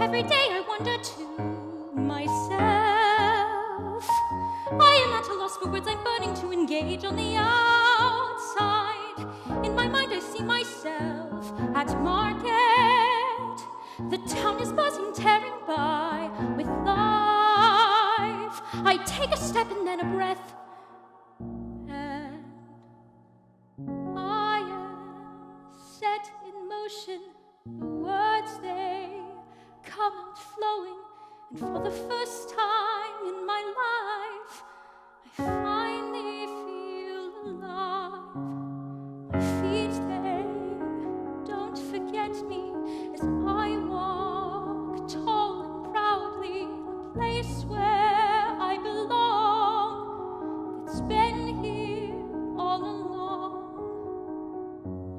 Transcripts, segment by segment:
every day I wonder to myself. I am at a loss for words, I'm burning to engage on the outside. In my mind I see myself at market. The town is buzzing, tearing by with life. I take a step and then a breath, and I am set in motion. The words, they come out flowing, and for the first time in my life I finally feel alive. My feet, they don't forget me as I walk tall and proudly in a place where I belong, that's been here all along.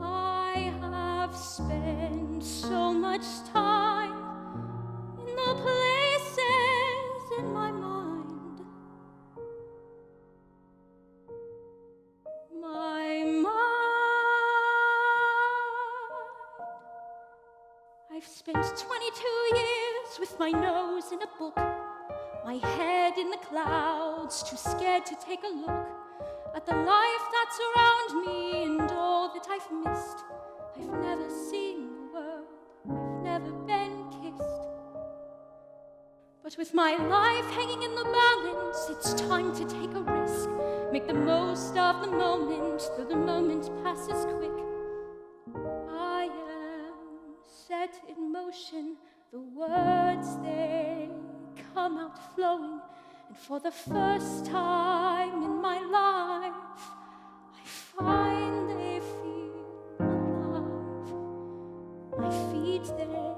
I have spent so much time in the places in my mind. My mind. I've spent 22 years with my nose in a book, my head in the clouds, too scared to take a look at the life that's around me and all that I've missed. I've never seen the world, I've never been kissed. But with my life hanging in the balance, it's time to take a risk. Make the most of the moment, though the moment passes quick. I am set in motion, the words, they come out flowing, and for the first time in my life, I finally feel alive. My feet, they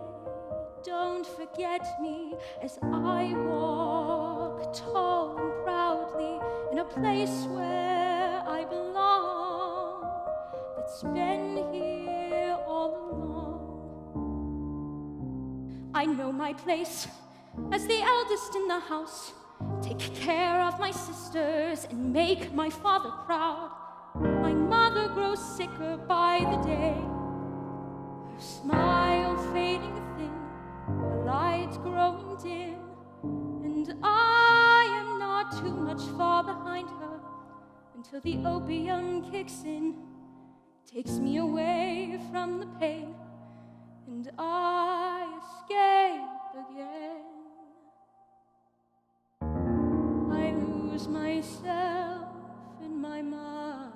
don't forget me as I walk tall and proudly in a place where I belong, that's been here all along. I know my place as the eldest in the house, take care of my sisters and make my father proud. My mother grows sicker by the day, her smile fading thin, her light growing dim, and I am not too much far behind her until the opium kicks in, takes me away from the pain, and I escape again. I lose myself in my mind.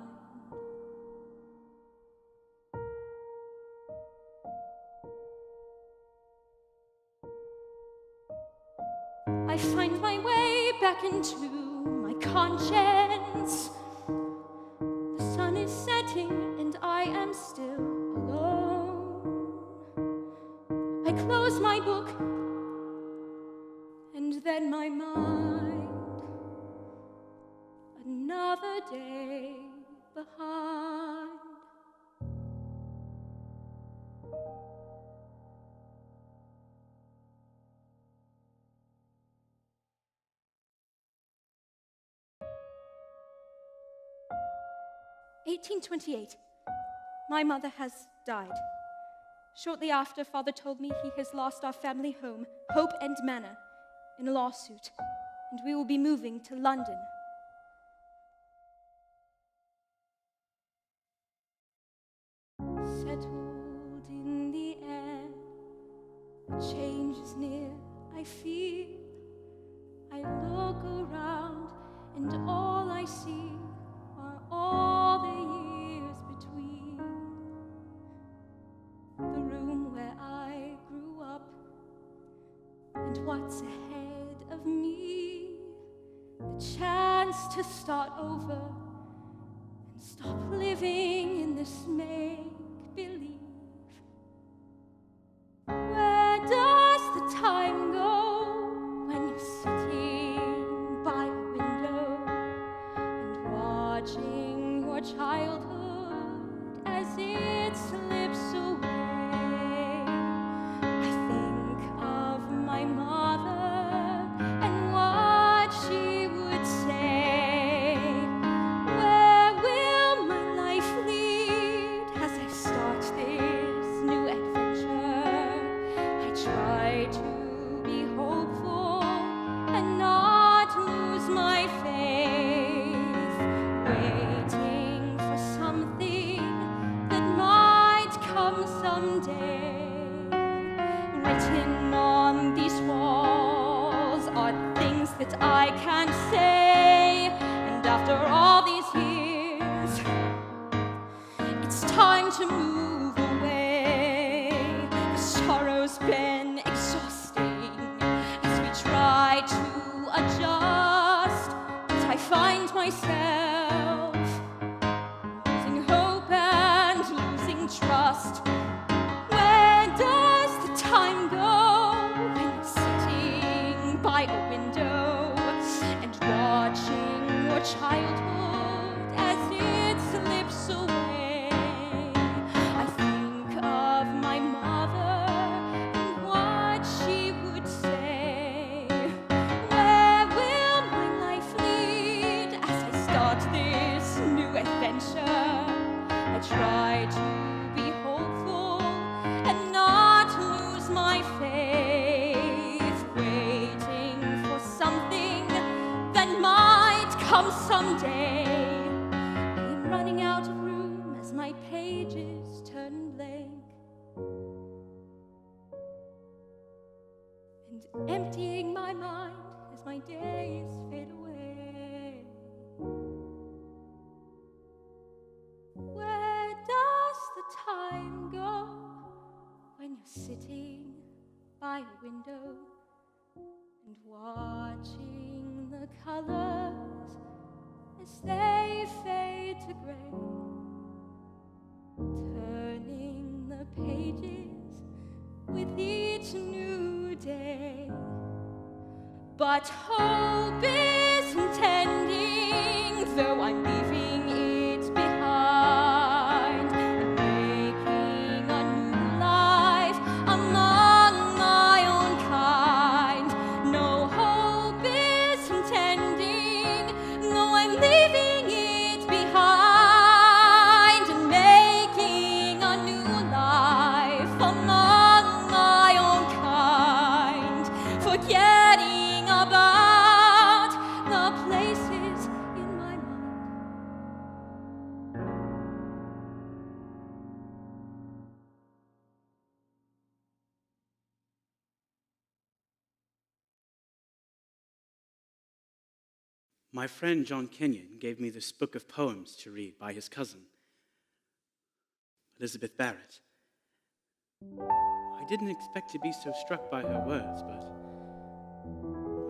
I find my way back into my conscience. The sun is setting and I am still alone. I close my book and then my mind, another day behind. "1828. My mother has died. Shortly after, Father told me he has lost our family home, Hope and Manor, in a lawsuit, and we will be moving to London. Settled in the air, a change is near, I feel. I look around, and all I see are all the years between. The room where I grew up, and what's ahead of me. The chance to start over and stop living in this make-believe. Where does the time go when you're sitting by a window and watching your childhood as it slips away? I think of my mother and what she would say. Where will my life lead as I start this new adventure? I try to I can't say. And after all these years, it's time to move away. The sorrow's been exhausting as we try to adjust, but I find myself losing hope and losing trust. Where does the time go when you're sitting by a window and watching your childhood as it slips away? I think of my mother and what she would say. Where will my life lead as I start this new adventure? I try to be hopeful and not lose my faith, waiting for something that might come someday. I'm running out of room as my pages turn blank, and emptying my mind as my days fade away. Where does the time go when you're sitting by a window and watching the colors as they fade to gray, turning the pages with each new day? But hope isn't ending, though I'm leaving it behind and making a new life among my own kind. No, hope isn't ending, though I'm leaving it behind and making a new life among my own kind, forgetting about the places in my mind. My friend John Kenyon gave me this book of poems to read by his cousin, Elizabeth Barrett. I didn't expect to be so struck by her words, but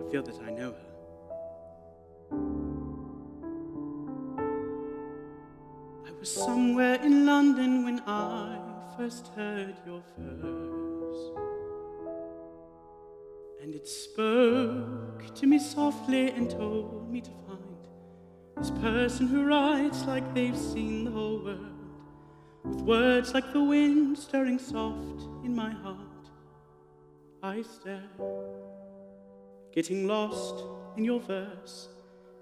I feel that I know her. I was somewhere in London when I first heard your verse, and it spoke to me softly and told me to find this person who writes like they've seen the whole world, with words like the wind stirring soft in my heart. I stare, getting lost in your verse,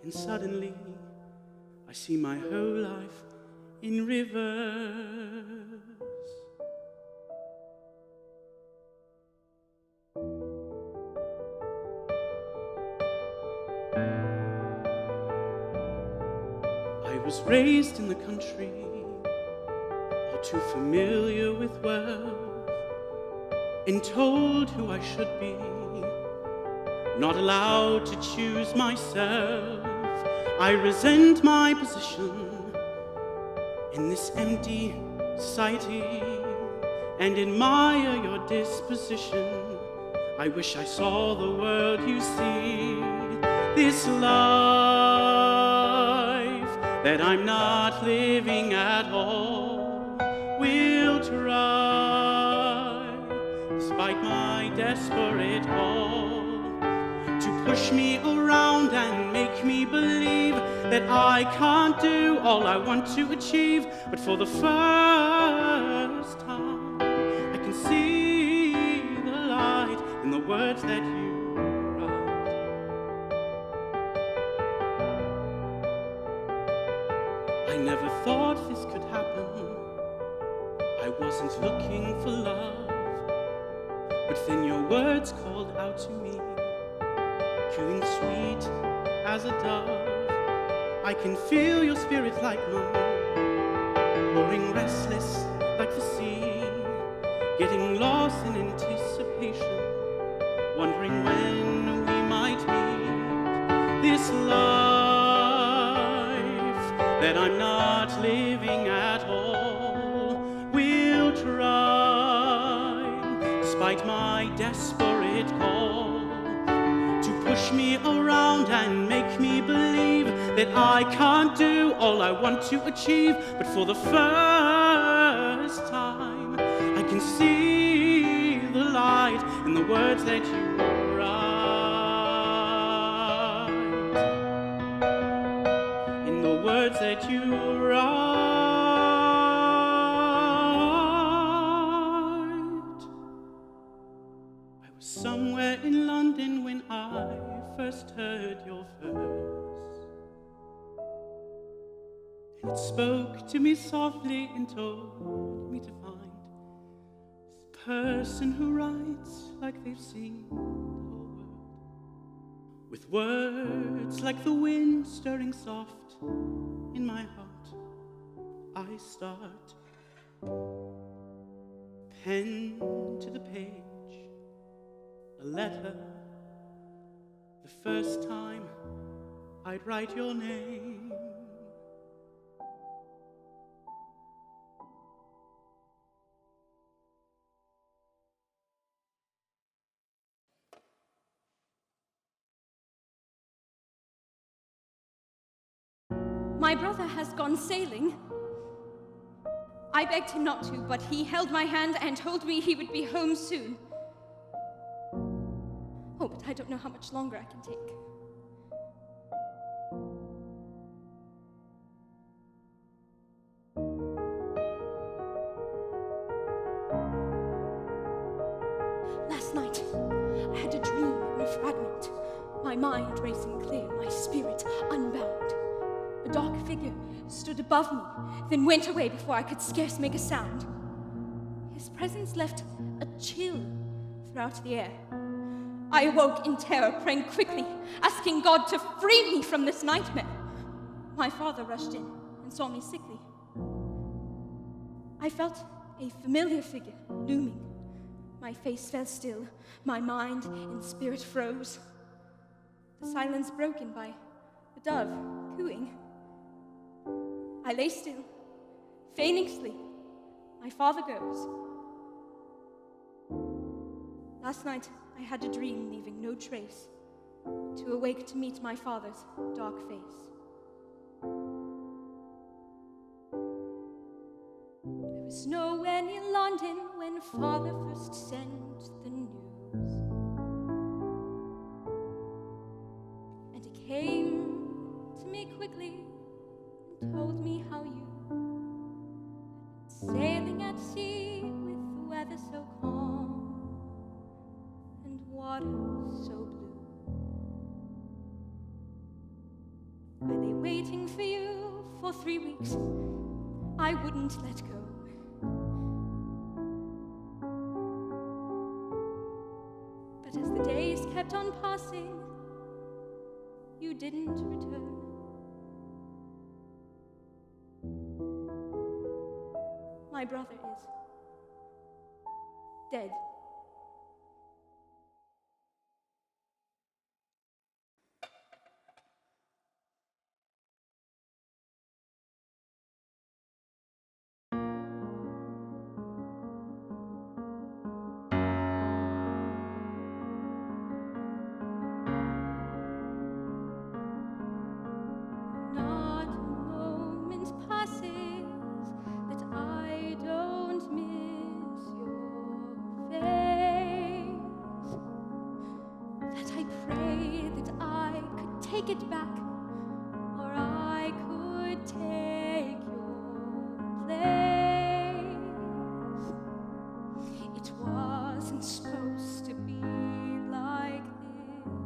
and suddenly I see my whole life in reverse. I was raised in the country, all too familiar with wealth, and told who I should be, not allowed to choose myself. I resent my position in this empty society and admire your disposition. I wish I saw the world you see, this life that I'm not living at all. Will try, despite my desperate call, to push me around and make me believe that I can't do all I want to achieve. But for the first time, I can see the light in the words that you write. I never thought this could happen. I wasn't looking for love, but then your words called out to me, cooing sweet as a dove. I can feel your spirit like mine, roaring restless like the sea, getting lost in anticipation, wondering when we might meet. this life that I'm not living at all. Will try, despite my desperate call, to push me around and make me believe that I can't do all I want to achieve. But for the first time, I can see the light in the words that you write, in the words that you write. I was somewhere in London when I first heard your verse, and it spoke to me softly and told me to find this person who writes like they've seen the whole world, with words like the wind stirring soft in my heart. I start, pen to the page, a letter. The first time I'd write your name. My brother has gone sailing. I begged him not to, but he held my hand and told me he would be home soon. Oh, but I don't know how much longer I can take. Last night, I had a dream in a fragment. My mind racing clear, my spirit unbound. A dark figure stood above me, then went away before I could scarce make a sound. His presence left a chill throughout the air. I awoke in terror, praying quickly, asking God to free me from this nightmare. My father rushed in and saw me sickly. I felt a familiar figure looming. My face fell still, my mind and spirit froze. The silence broken by a dove cooing. I lay still, feigning sleep. My father goes. Last night, I had a dream leaving no trace, to awake to meet my father's dark face. I was nowhere near London when father first sent the news. And he came to me quickly and told me how you had been sailing at sea with the weather so calm and water so blue. I lay waiting for you for 3 weeks. I wouldn't let go. But as the days kept on passing, you didn't return. My brother is dead. Not a moment passes that I don't miss your face. That I pray that I could take it back, or I could take your place. It wasn't supposed to be like this.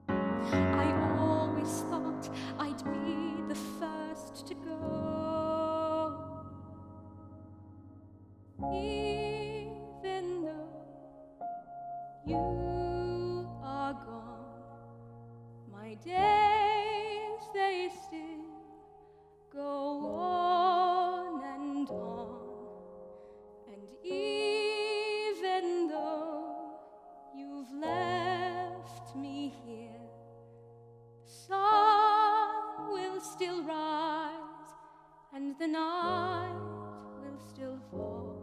I always thought I'd be the first to go. Even though you are gone, my days, they still go on and on. And even though you've left me here, still rise, and the night will still fall,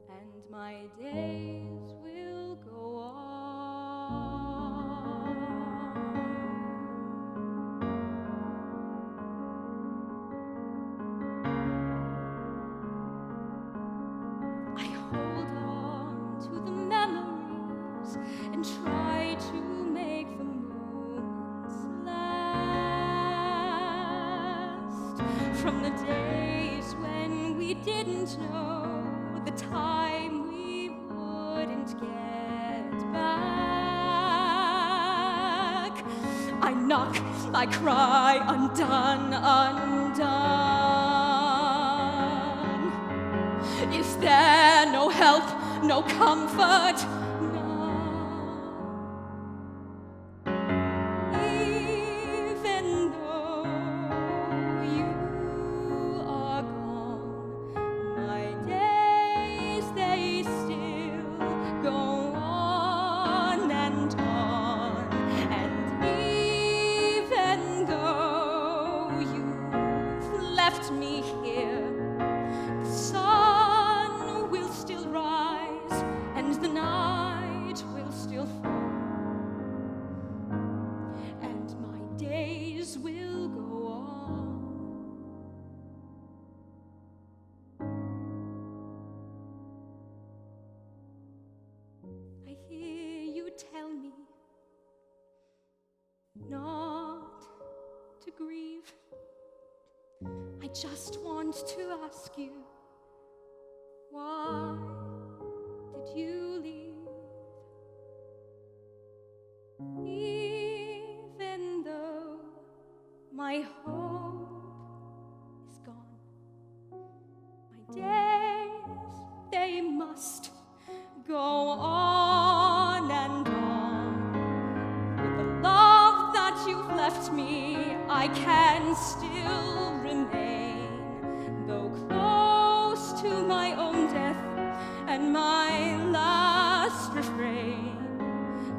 and my days will go on. I hold on to the memories and try to make the moments last. From the days when we didn't know the time we wouldn't get back. I knock, I cry, undone, undone. Is there no help, no comfort, none? Even though you are gone, my days, they still go on and on. And even though you've left me here, the sun will still rise and the night will still fall, and my days will go on. I hear you tell me not to grieve. I just want to ask you, why did you leave? Even though my hope is gone, my days, they must go on and on. With the love that you've left me, I can still remain, though close to my own death and my last refrain,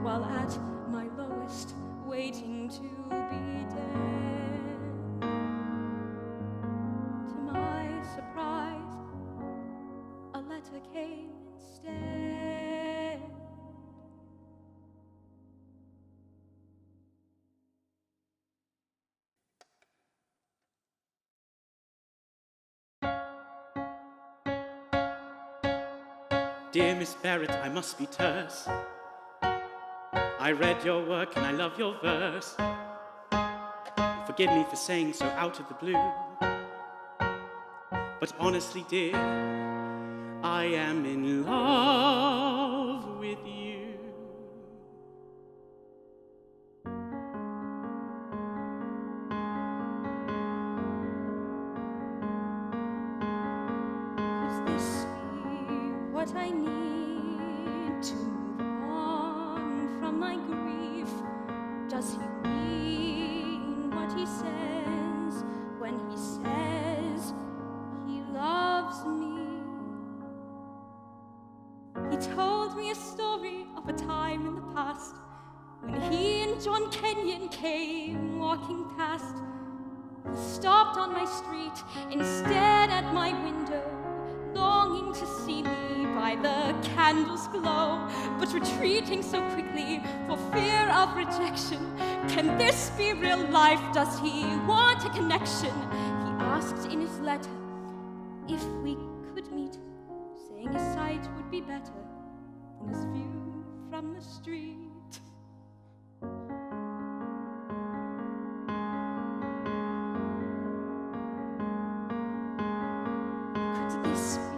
while at my lowest waiting to be dead. To my surprise, a letter came instead. Dear Miss Barrett, I must be terse. I read your work and I love your verse. Forgive me for saying so out of the blue, but honestly, dear, I am in love with you. Could this be what I need to move on from my grief? Does he mean what he says when he says he loves me? He told me a story of a time in the past when he and John Kenyon came walking past. He stopped on my street instead at my window, longing to see me by the candle's glow, but retreating so quickly for fear of rejection. Can this be real life? Does he want a connection? He asked in his letter if we could meet, saying his sight would be better than his view from the street. Could this be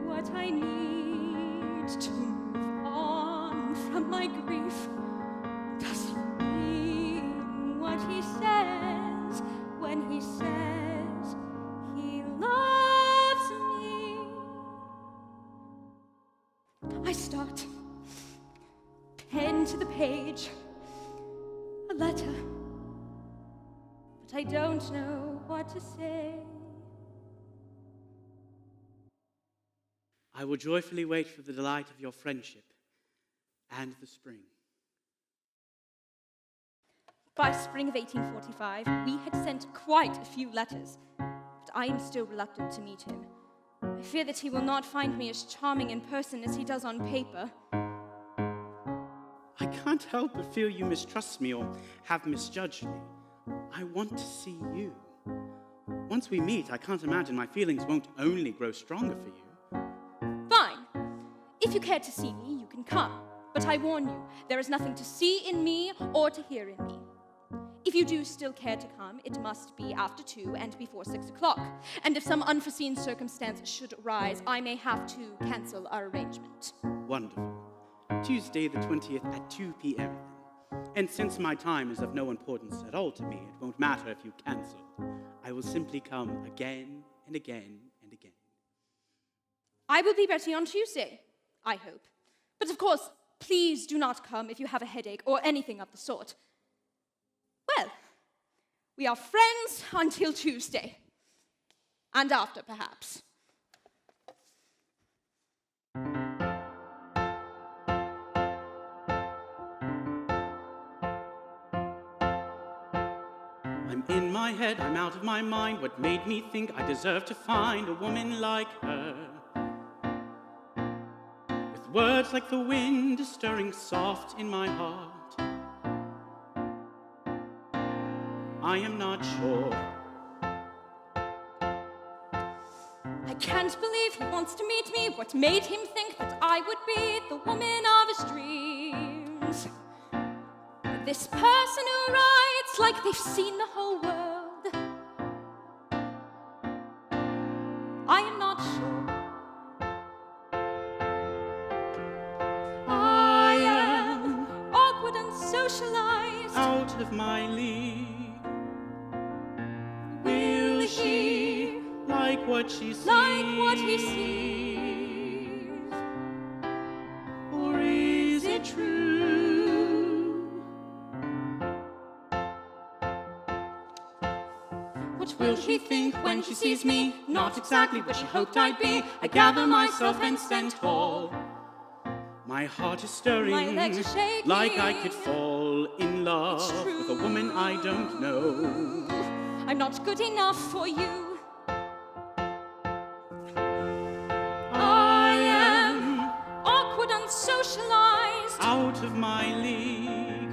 what I need to move on from my grief? Does he mean what he says when he says he loves me? I start, pen to the page, a letter, but I don't know what to say. I will joyfully wait for the delight of your friendship and the spring. By spring of 1845, we had sent quite a few letters, but I am still reluctant to meet him. I fear that he will not find me as charming in person as he does on paper. I can't help but feel you mistrust me or have misjudged me. I want to see you. Once we meet, I can't imagine my feelings won't only grow stronger for you. Fine. If you care to see me, you can come. But I warn you, there is nothing to see in me or to hear in me. If you do still care to come, it must be after 2 and before 6 o'clock. And if some unforeseen circumstance should arise, I may have to cancel our arrangement. Wonderful. Tuesday the 20th at 2 p.m. And since my time is of no importance at all to me, it won't matter if you cancel. I will simply come again and again and again. I will be Betty on Tuesday, I hope. But of course, please do not come if you have a headache or anything of the sort. Well, we are friends until Tuesday. And after, perhaps. I'm in my head, I'm out of my mind. What made me think I deserve to find a woman like her? With words like the wind stirring soft in my heart. I am not sure. I can't believe he wants to meet me. What made him think that I would be the woman of his dreams? This person who writes like they've seen the whole world. I am not sure. I am awkward and socialized, Out of my league. Will she like what she sees? like what he sees. Or is it true? What Will she think when she sees me? Not exactly what she hoped I'd be. I gather myself and stand tall. My heart is stirring, My legs are shaking. like I could fall in love It's true. with a woman I don't know. I'm not good enough for you. I am awkward and socialized. Out of my league.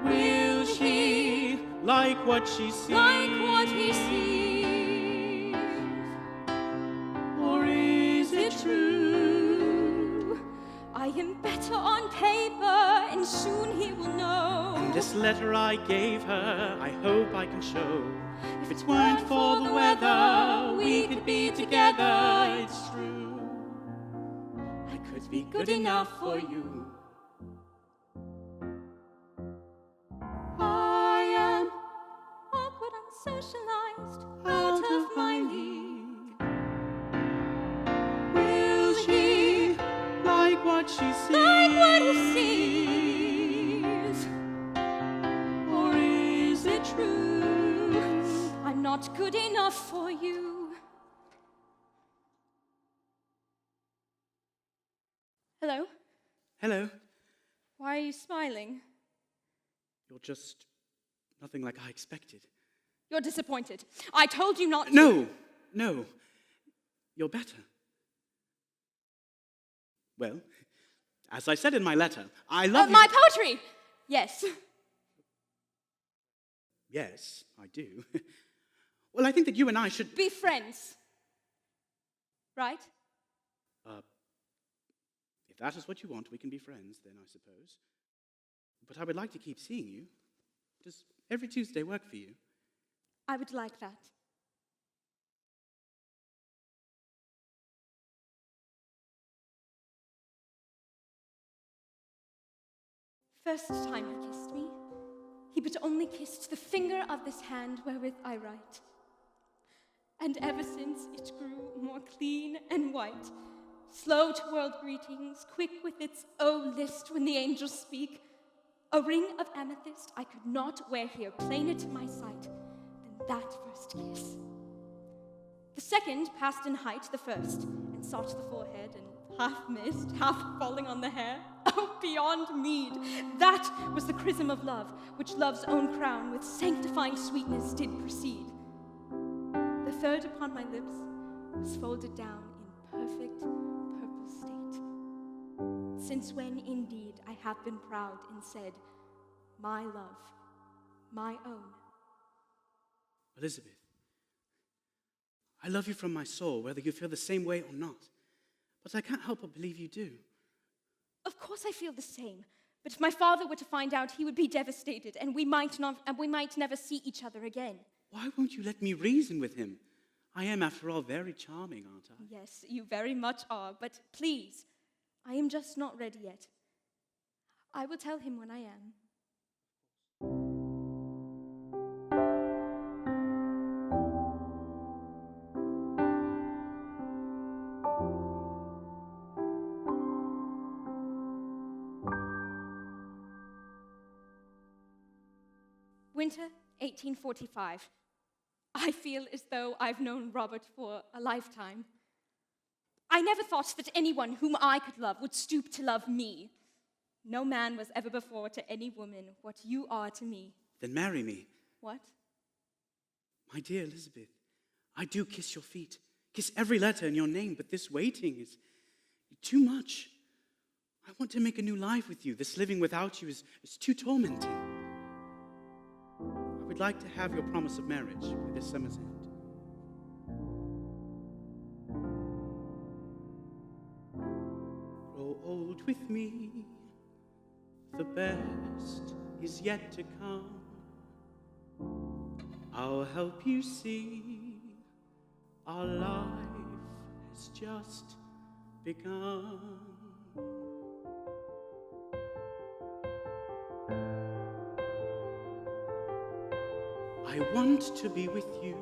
Will she like what she sees? Like what he sees. Or is it true? I am better on paper, and soon he will know. In this letter I gave her, I hope I can show. If it weren't for the weather, we could be together, it's true. I could be good enough for you. I am awkward and socialized, out of my league. Will she like what she sees? Like what he sees. Or is it true? I'm not good enough for you. Hello? Hello. Why are you smiling? You're just nothing like I expected. You're disappointed. I told you not to. No. You're better. Well, as I said in my letter, I love you. My poetry! Yes. Yes, I do. Well, I think that you and I should... Be friends. Right? If that is what you want, we can be friends then, I suppose. But I would like to keep seeing you. Does every Tuesday work for you? I would like that. First time he kissed me, he but only kissed the finger of this hand wherewith I write. And ever since it grew more clean and white, slow to world greetings, quick with its "oh" list when the angels speak, a ring of amethyst I could not wear here plainer to my sight than that first kiss. The second passed in height the first, and sought the forehead, and half mist, half falling on the hair. Oh, beyond meed, that was the chrism of love, which love's own crown with sanctifying sweetness did proceed. The third upon my lips was folded down in perfect purple state. Since when, indeed, I have been proud and said, my love, my own. Elizabeth, I love you from my soul, whether you feel the same way or not. But I can't help but believe you do. Of course I feel the same. But if my father were to find out, he would be devastated, and we might never see each other again. Why won't you let me reason with him? I am, after all, very charming, aren't I? Yes, you very much are, but please, I am just not ready yet. I will tell him when I am. Winter 1845. I feel as though I've known Robert for a lifetime. I never thought that anyone whom I could love would stoop to love me. No man was ever before to any woman what you are to me. Then marry me. What? My dear Elizabeth, I do kiss your feet, kiss every letter in your name, but this waiting is too much. I want to make a new life with you. This living without you is too tormenting. I would like to have your promise of marriage by this summer's end. Grow old with me, the best is yet to come. I'll help you see our life has just begun. I want to be with you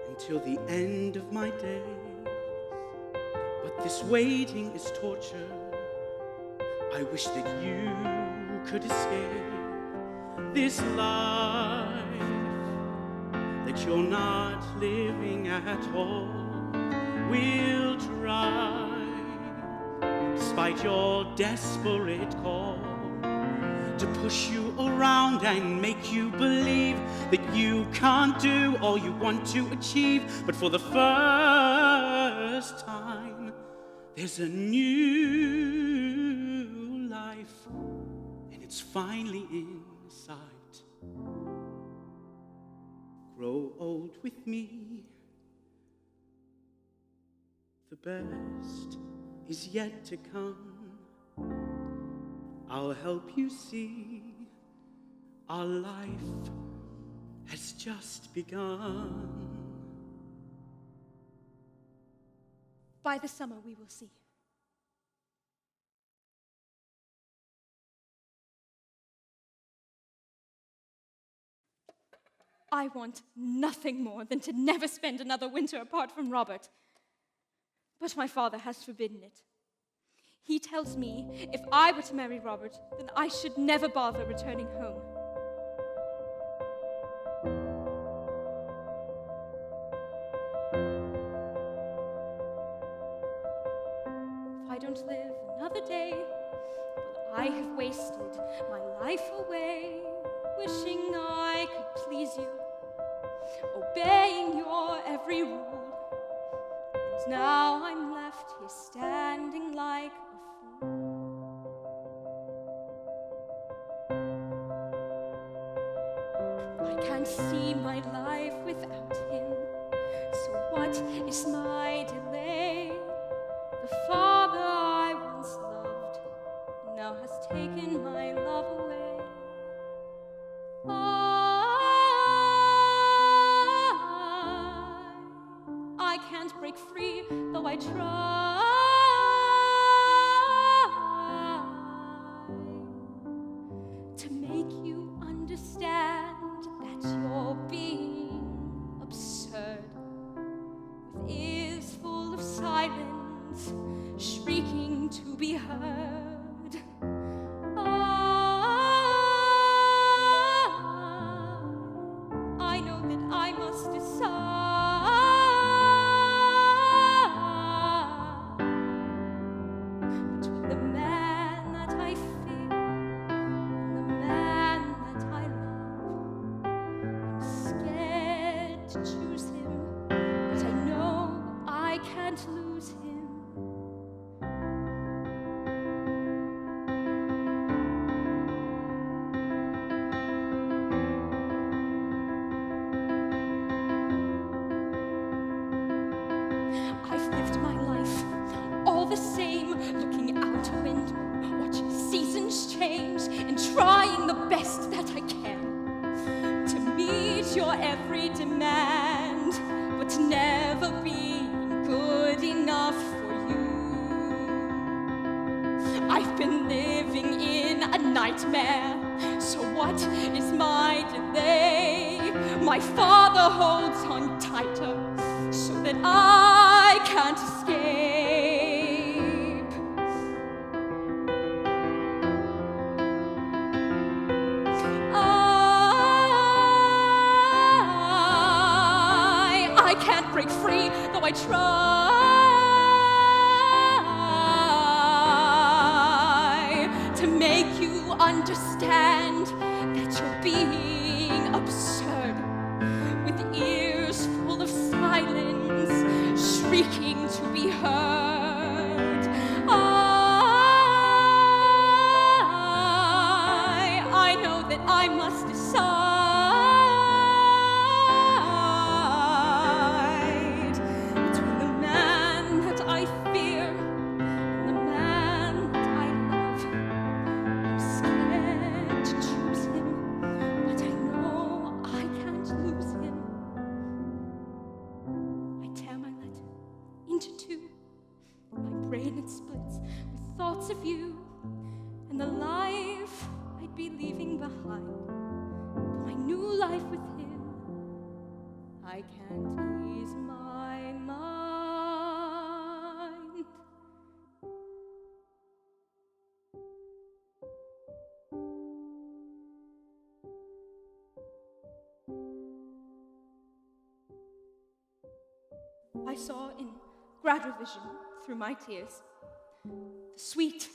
until the end of my days, but this waiting is torture. I wish that you could escape this life that you're not living at all. We'll try, despite your desperate call, to push you around and make you believe that you can't do all you want to achieve. But for the first time, there's a new life, and it's finally in sight. Grow old with me, the best is yet to come. I'll help you see our life has just begun. By the summer we will see. I want nothing more than to never spend another winter apart from Robert. But my father has forbidden it. He tells me if I were to marry Robert, then I should never bother returning home. If I don't live another day, well, I have wasted my life away, wishing I could please you, obeying your every rule. And now I'm left here standing like a fool. I can't see my life without him, so what is my delay? The father I once loved now has taken my love away. I can't break free, though I try, to make you understand that you're being absurd with ears full change and trying the best that I can to meet your every demand, but never being good enough for you. I've been living in a nightmare, so what is my delay? My father holds on tighter so that I can't escape. I can't break free, though I try to make you understand that you're being absurd, with ears full of silence, shrieking to be heard. I know that I must decide between the man that I fear and the man that I love. I'm scared to choose him, but I know I can't lose him. I tear my letter into two. My brain it splits with thoughts of you and the life I'd be leaving behind. My new life with him, I can't ease my mind. I saw in grad revision through my tears the sweet,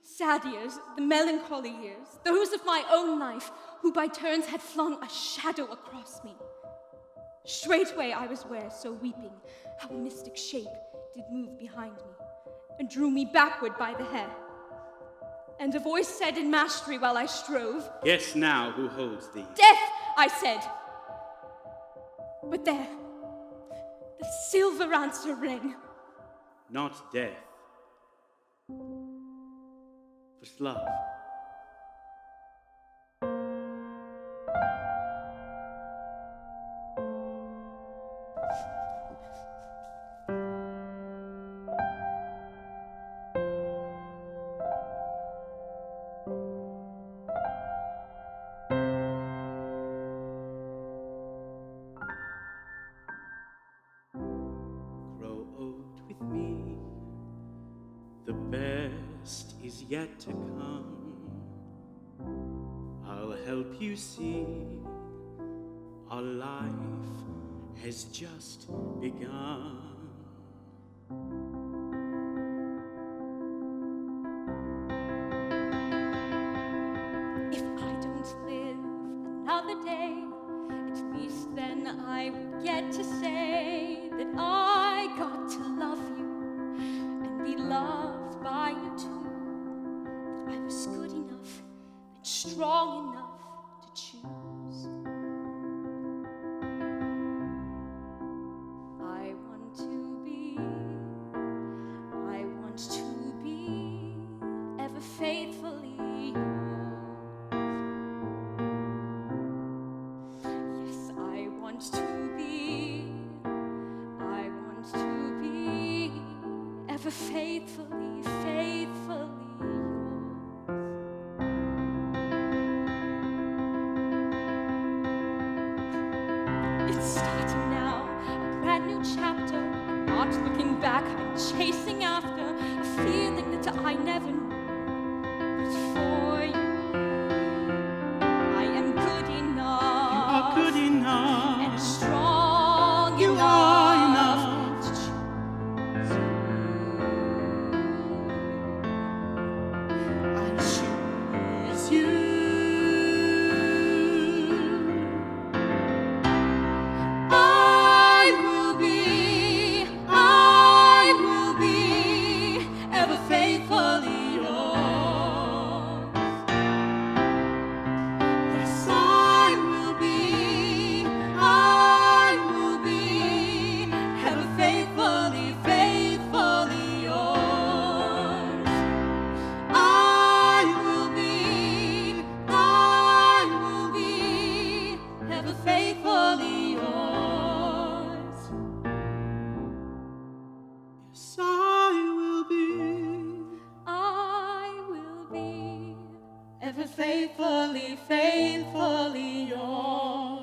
sad years, the melancholy years, those of my own life who by turns had flung a shadow across me. Straightway I was ware, so weeping, how a mystic shape did move behind me and drew me backward by the hair. And a voice said in mastery while I strove, Guess now who holds thee. Death, I said. But there, the silver answer rang. Not death, but love. Yet to come, I'll help you see our life has just begun. If I don't live another day, at least then I would get to say that I got to love you and be loved by you too. I was good enough and strong enough to choose. I want to be ever faithfully yours. Yes, I want to be ever faithfully, faithfully. Starting now, a brand new chapter. I'm not looking back, I'm chasing after a feeling that I never knew. But for you, I am good enough. You are good enough. And strong you enough. Are enough to choose you. I choose you. I will be ever faithfully yours. faithfully, faithfully yours.